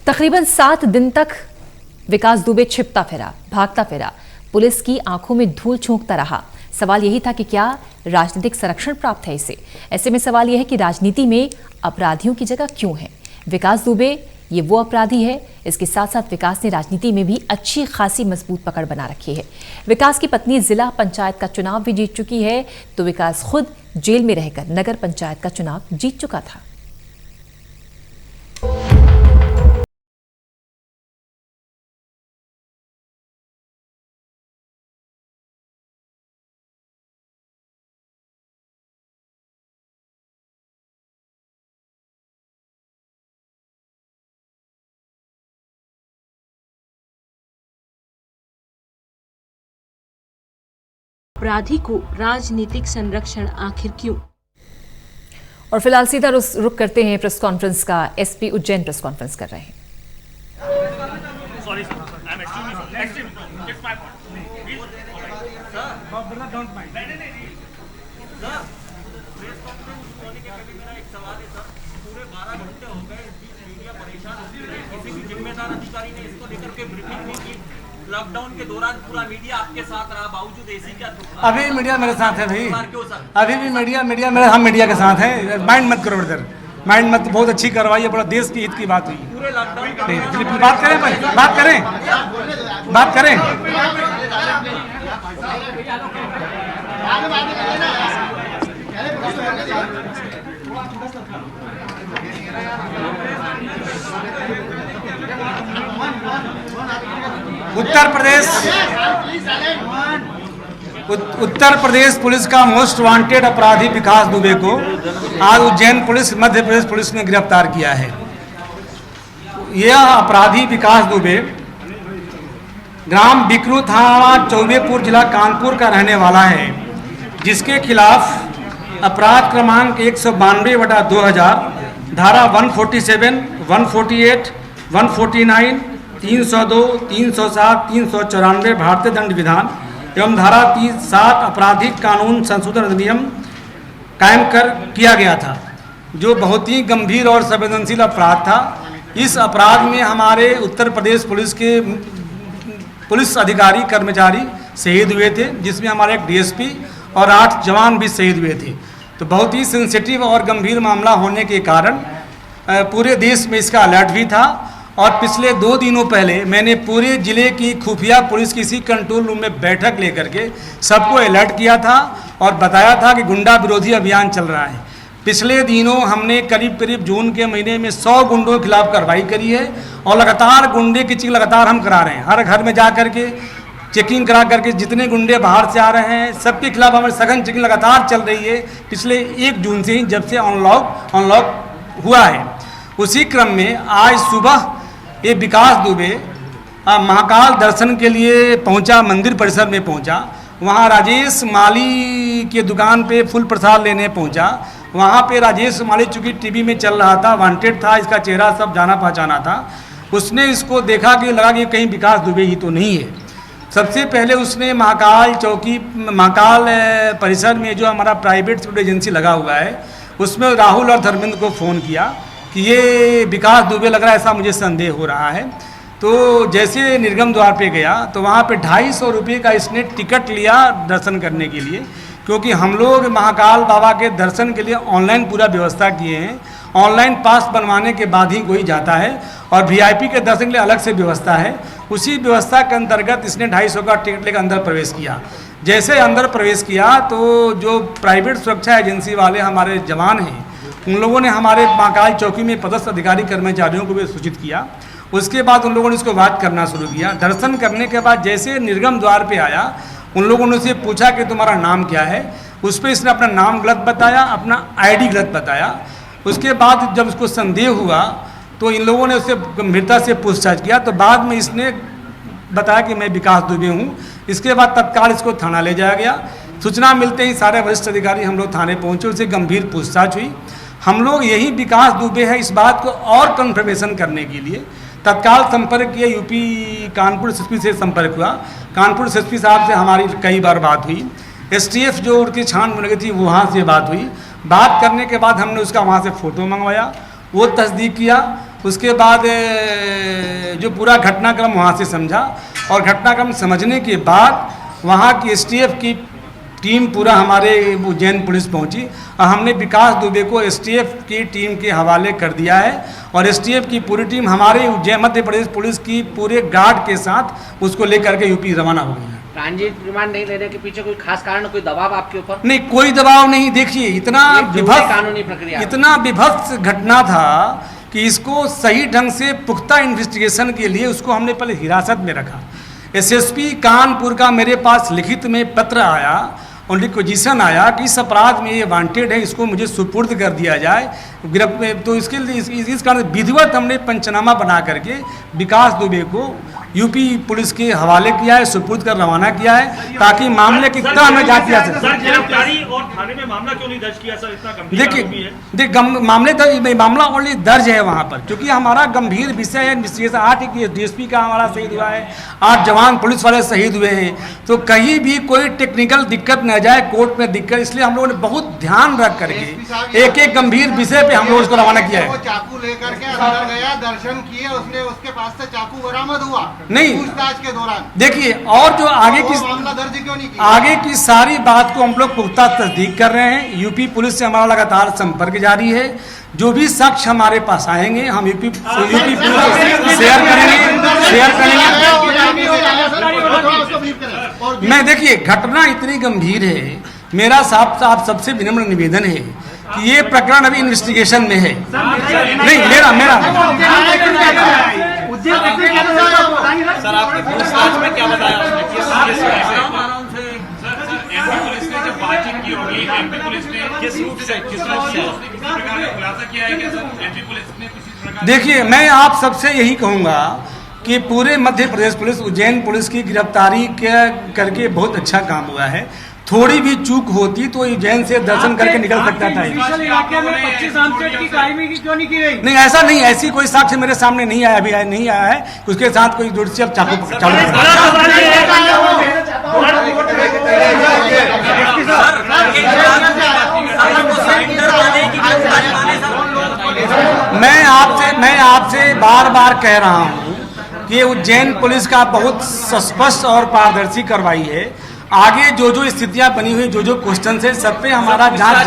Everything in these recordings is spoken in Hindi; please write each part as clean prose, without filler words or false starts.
तकरीबन 7 दिन तक विकास दुबे छिपता फिरा, भागता फिरा, पुलिस की आंखों में धूल झोंकता रहा। सवाल यही था कि क्या राजनीतिक संरक्षण प्राप्त है इसे। ऐसे में सवाल यह है कि राजनीति में अपराधियों की जगह क्यों है। विकास दुबे ये वो अपराधी है, इसके साथ साथ विकास ने राजनीति में भी अच्छी खासी मजबूत पकड़ बना रखी है। विकास की पत्नी जिला पंचायत का चुनाव भी जीत चुकी है, तो विकास खुद जेल में रहकर नगर पंचायत का चुनाव जीत चुका था। अपराधी को राजनीतिक संरक्षण आखिर क्यों। और फिलहाल सीधा रुख करते हैं प्रेस कॉन्फ्रेंस का। एसपी उज्जैन प्रेस कॉन्फ्रेंस कर रहे हैं। जिम्मेदार अधिकारी ने इसको लेकर के ब्रीफिंग नहीं की। लॉकडाउन के दौरान पूरा मीडिया आपके साथ रहा, बावजूद ऐसी क्या अभी मीडिया मेरे साथ है भाई, अभी भी मीडिया मेरे हम मीडिया के साथ है। माइंड मत करो इधर, माइंड मत। बहुत अच्छी कार्रवाई है, बड़ा देश की हित की बात हुई। पूरे लॉकडाउन बात करें भाई, बात करें। उत्तर प्रदेश पुलिस का मोस्ट वांटेड अपराधी विकास दुबे को आज उज्जैन पुलिस, मध्य प्रदेश पुलिस ने गिरफ्तार किया है। यह अपराधी विकास दुबे ग्राम बिकरू थाना चौबेपुर जिला कानपुर का रहने वाला है, जिसके खिलाफ अपराध क्रमांक 192/2000 धारा 147, 148, 149, 302, 307, 394 भारतीय दंड विधान एवं धारा 7 आपराधिक कानून संशोधन अधिनियम कायम कर किया गया था, जो बहुत ही गंभीर और संवेदनशील अपराध था। इस अपराध में हमारे उत्तर प्रदेश पुलिस के पुलिस अधिकारी कर्मचारी शहीद हुए थे, जिसमें हमारे एक डीएसपी और 8 जवान भी शहीद हुए थे। तो बहुत ही सेंसिटिव और गंभीर मामला होने के कारण पूरे देश में इसका अलर्ट भी था। और पिछले 2 दिनों पहले मैंने पूरे जिले की खुफिया पुलिस किसी कंट्रोल रूम में बैठक लेकर के सबको अलर्ट किया था और बताया था कि गुंडा विरोधी अभियान चल रहा है। पिछले दिनों हमने करीब जून के महीने में 100 गुंडों के खिलाफ कार्रवाई करी है और लगातार गुंडे की चेकिंग लगातार हम करा रहे हैं। हर घर में जा करके चेकिंग करा करके जितने गुंडे बाहर से आ रहे हैं सबके खिलाफ हमारी सघन चेकिंग लगातार चल रही है, पिछले 1 जून से ही, जब से अनलॉक हुआ है। उसी क्रम में आज सुबह ये विकास दुबे महाकाल दर्शन के लिए पहुंचा, मंदिर परिसर में पहुंचा। वहाँ राजेश माली के दुकान पे फूल प्रसाद लेने पहुंचा। वहाँ पे राजेश माली चूँकि टीवी में चल रहा था, वांटेड था, इसका चेहरा सब जाना पहचाना था। उसने इसको देखा कि लगा कि कहीं विकास दुबे ही तो नहीं है। सबसे पहले उसने महाकाल परिसर में जो हमारा प्राइवेट सिक्योरिटी एजेंसी लगा हुआ है, उसमें राहुल और धर्मेंद्र को फ़ोन किया कि ये विकास दुबे लग रहा है, ऐसा मुझे संदेह हो रहा है। तो जैसे निर्गम द्वार पे गया तो वहाँ पे 250 रुपये का इसने टिकट लिया दर्शन करने के लिए, क्योंकि हम लोग महाकाल बाबा के दर्शन के लिए ऑनलाइन पूरा व्यवस्था किए हैं। ऑनलाइन पास बनवाने के बाद ही कोई जाता है और वीआईपी के दर्शन के लिए अलग से व्यवस्था है। उसी व्यवस्था के अंतर्गत इसने 250 का टिकट लेकर अंदर प्रवेश किया। जैसे अंदर प्रवेश किया तो जो प्राइवेट सुरक्षा एजेंसी वाले हमारे जवान हैं, उन लोगों ने हमारे महाकाल चौकी में पदस्थ अधिकारी कर्मचारियों को भी सूचित किया। उसके बाद उन लोगों ने इसको बात करना शुरू किया। दर्शन करने के बाद जैसे निर्गम द्वार पे आया, उन लोगों ने उसे पूछा कि तुम्हारा नाम क्या है। उस पर इसने अपना नाम गलत बताया, अपना आईडी गलत बताया। उसके बाद जब उसको संदेह हुआ तो इन लोगों ने उससे गंभीरता से पूछताछ किया। तो बाद में इसने बताया कि मैं विकास दुबे हूँ। इसके बाद तत्काल इसको थाना ले जाया गया। सूचना मिलते ही सारे वरिष्ठ अधिकारी हम लोग थाने पहुँचे, उससे गंभीर पूछताछ हुई। हम लोग यही विकास दुबे है इस बात को और कन्फर्मेशन करने के लिए तत्काल संपर्क किए। यूपी कानपुर एसपी से संपर्क हुआ। कानपुर एसपी साहब से हमारी कई बार बात हुई। एसटीएफ जो उनकी छानबीन लगी थी वहाँ से बात हुई। बात करने के बाद हमने उसका वहाँ से फ़ोटो मंगवाया, वो तस्दीक किया। उसके बाद जो पूरा घटनाक्रम वहाँ से समझा और घटनाक्रम समझने के बाद वहाँ की एसटीएफ की टीम पूरा हमारे उज्जैन पुलिस पहुंची और हमने विकास दुबे को एसटीएफ की टीम के हवाले कर दिया है और एसटीएफ की पूरी टीम हमारे उज्जैन मध्य प्रदेश पुलिस की पूरे गार्ड के साथ उसको लेकर के यूपी रवाना हो गई है। ट्रांजिट रिमांड नहीं लेने के पीछे कोई खास कारण, कोई दबाव आपके ऊपर? नहीं, कोई दबाव नहीं। देखिए इतना विभत्स कानूनी प्रक्रिया, इतना विभत्स घटना था कि इसको सही ढंग से पुख्ता इन्वेस्टिगेशन के लिए उसको हमने पहले हिरासत में रखा। एसएसपी कानपुर का मेरे पास लिखित में पत्र आया और रिक्वेजिशन आया कि इस अपराध में ये वांटेड है, इसको मुझे सुपुर्द कर दिया जाए गिरफ्त में। तो इसके लिए इस कारण विधिवत हमने पंचनामा बना करके विकास दुबे को यूपी पुलिस के हवाले किया है, सुपुर्द कर रवाना किया है ताकि मामले की तरह हमें जांच किया जाए। सर गिरफ्तारी और थाने में मामला क्यों नहीं दर्ज किया सर? इतना गंभीर आरोपी है। देखिए मामला ऑलरेडी दर्ज है वहाँ पर, क्योंकि हमारा गंभीर विषय है इन्वेस्टिगेशन। 8 डीएसपी का हमारा शहीद हुआ है, 8 जवान पुलिस वाले शहीद हुए हैं, तो कहीं भी कोई टेक्निकल दिक्कत न जाए, कोर्ट में दिक्कत, इसलिए हम लोगों ने बहुत ध्यान रख करके एक एक गंभीर विषय पे हम लोग उसको रवाना किया है। चाकू लेकर के अंदर गया, दर्शन किए, उसने उसके पास से चाकू बरामद हुआ नहीं पूछताछ के दौरान। देखिए और जो आगे की मामला दर्ज क्यों नहीं किया? आगे की सारी बात को हम लोग पुख्ता तस्दीक कर रहे हैं। यूपी पुलिस से हमारा लगातार संपर्क जारी है। जो भी साक्ष्य हमारे पास आएंगे हम यूपी पुलिस शेयर करेंगे। मैं देखिए घटना इतनी गंभीर है, मेरा आप सबसे विनम्र निवेदन है कि ये प्रकरण अभी इन्वेस्टिगेशन में है। नहीं मेरा सर आपने पूछताछ में क्या बताया उसने? एमपी पुलिस ने जब बातचीत की होगी, एमपी पुलिस ने किस रूप से किसी प्रकार का खुलासा किया है क्या सर? एमपी पुलिस ने किसी प्रकार? देखिए मैं आप सबसे यही कहूँगा कि पूरे मध्य प्रदेश पुलिस उज्जैन पुलिस की गिरफ्तारी करके बहुत अच्छा काम हुआ है। थोड़ी भी चूक होती तो उज्जैन से दर्शन करके निकल सकता था। इलाके में 25 आमचेट की कायमी क्यों नहीं की गई? नहीं ऐसा नहीं, ऐसी कोई साक्ष्य मेरे सामने नहीं आया, अभी नहीं आया है। उसके साथ कोई जुड़ से अब चाकू चालू मैं आपसे बार बार कह रहा हूँ कि उज्जैन पुलिस का बहुत स्पष्ट और पारदर्शी कार्रवाई है। आगे जो स्थितियां बनी हुई, जो क्वेश्चन है, सब पे हमारा जांच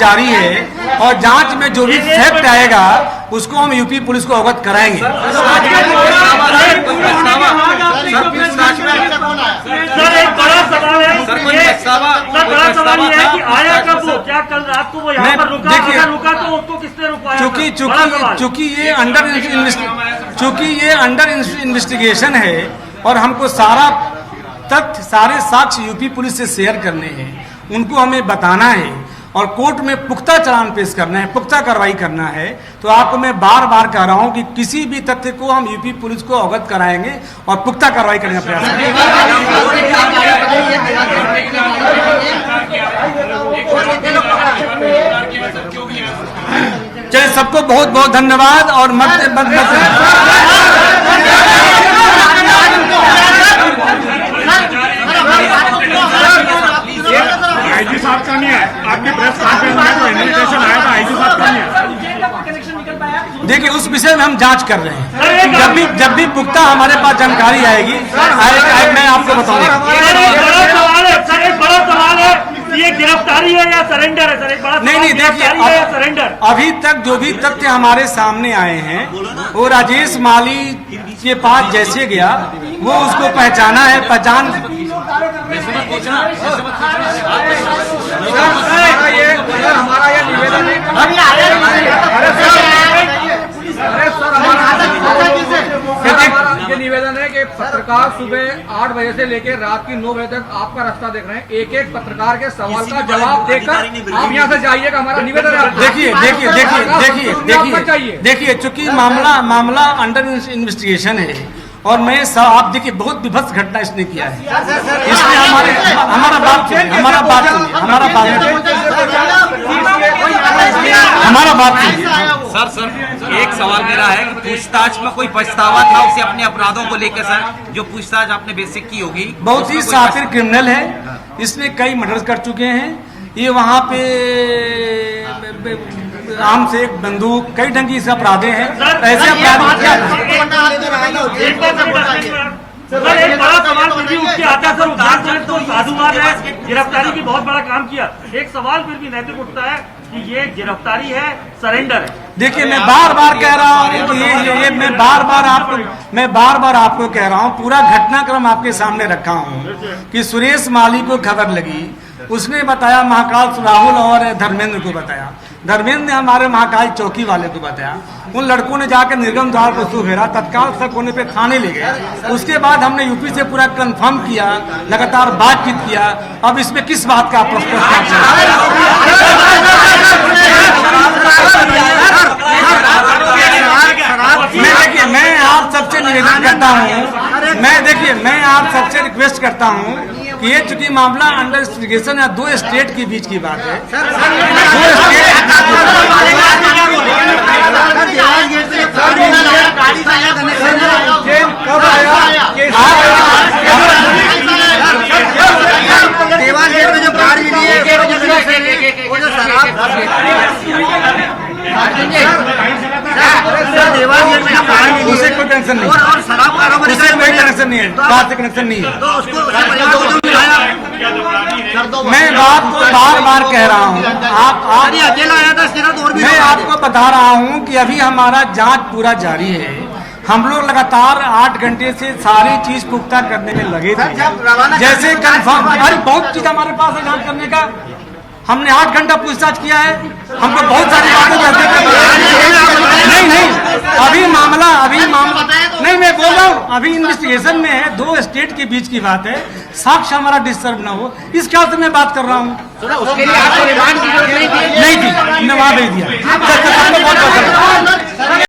जारी है, और जांच में जो भी फैक्ट आएगा उसको हम यूपी पुलिस को अवगत कराएंगे। सर एक बड़ा सवाल है, बड़ा सवाल ये है कि आया कब वो? क्या कल रात को वो यहाँ पर रुका? अगर रुका तो उसको किसने रुकवाया? चूंकि ये अंडर इन्वेस्टिगेशन है और हमको सारा तथ्य, सारे साक्ष्य यूपी पुलिस से शेयर करने हैं, उनको हमें बताना है और कोर्ट में पुख्ता चालान पेश करना है, पुख्ता कार्रवाई करना है। तो आपको मैं बार बार कह रहा हूं कि किसी भी तथ्य को हम यूपी पुलिस को अवगत कराएंगे और पुख्ता कार्रवाई करने का प्रयास करेंगे। चलिए सबको बहुत बहुत धन्यवाद और आईजी साहब का नहीं है, आपके प्रेस कॉन्फ्रेंस में जो इन्विटेशन आया था आईजी साहब का नहीं है। देखिए उस विषय में हम जांच कर रहे हैं। जब भी पुख्ता हमारे पास जानकारी आएगी मैं आपको बताऊंगा। एक बड़ा सवाल है, ये गिरफ्तारी है या सरेंडर है सर? एक बड़ा नहीं देखिए सरेंडर। अभी तक जो भी तथ्य हमारे सामने आए हैं वो राजेश माली के पास जैसे गया वो उसको पहचाना है, पहचान हमारा ये निवेदन ये निवेदन है कि पत्रकार सुबह 8 बजे से लेकर रात की 9 बजे तक आपका रास्ता देख रहे हैं, एक एक पत्रकार के सवाल का जवाब देकर आप यहाँ से जाइएगा। हमारा निवेदन है। देखिए चूंकि मामला अंडर इन्वेस्टिगेशन है और मैं आप देखिए बहुत विभत्स घटना इसने किया है, इसलिए हमारा बात सुनिए। सर एक सवाल मेरा है कि पूछताछ में कोई पछतावा था उसे अपने अपराधों को लेकर? सर जो पूछताछ आपने बेसिक की होगी, बहुत ही शातिर क्रिमिनल है, इसने कई मर्डर कर चुके हैं। ये वहाँ पे आम से बंदूक, कई ढंग की अपराधे हैं। ऐसे अपराध एक बड़ा सवाल फिर भी उठ के आता है सर, उद्धार पुलिस को साधुवाद है, गिरफ्तारी की बहुत बड़ा काम किया। एक सवाल फिर भी नैतिक उठता है कि ये गिरफ्तारी है, सरेंडर है। देखिए, मैं बार बार कह रहा हूँ कि ये मैं बार बार आपको कह रहा हूँ, पूरा घटनाक्रम आपके सामने रखा हूँ कि सुरेश माली को खबर लगी, उसने बताया महाकाल राहुल और धर्मेंद्र को बताया, धर्मेंद्र ने हमारे महाकाल चौकी वाले को बताया, उन लड़कों ने जाकर निर्गम द्वार को सुफेरा, तत्काल शक होने पे थाने ले गए। उसके बाद हमने यूपी से पूरा कंफर्म किया, लगातार बातचीत किया। अब इसमें किस बात का प्रश्न मैं आप सबसे निवेदन करता हूँ, मैं आप सबसे रिक्वेस्ट करता हूँ कि ये चूंकि मामला अंडर इन्वेस्टिगेशन है, 2 स्टेट के बीच की बात है, 2 स्टेट कब आया देवास गेट में जो कार मिली है वो जो शराब देवास गेट में कार मिली, उसे कोई टेंशन नहीं, और शराब कारोबारी उससे कोई कनेक्शन नहीं है, बात से कनेक्शन नहीं है। तो उसको मैं बात को बार बार कह रहा हूँ, आप अकेला आया था, सिर्फ और भी मैं आपको बता रहा हूँ कि अभी हमारा जांच पूरा जारी है। हम लोग लगातार 8 घंटे से सारी चीज पुख्ता करने में लगे थे, जैसे कंफर्म, अरे बहुत चीज हमारे पास है जांच करने का। हमने 8 घंटा पूछताछ किया है, हमको बहुत सारी बातें नहीं, अभी मामला नहीं, मैं बोल रहा हूँ अभी इन्वेस्टिगेशन में है, 2 स्टेट के बीच की बात है, साक्ष्य हमारा डिस्टर्ब ना हो, इस ख्याल से मैं बात कर रहा हूँ। उसके लिए आपको रिमांड की जरूरत नहीं थी? नहीं थी, हमने वहां भेज दिया।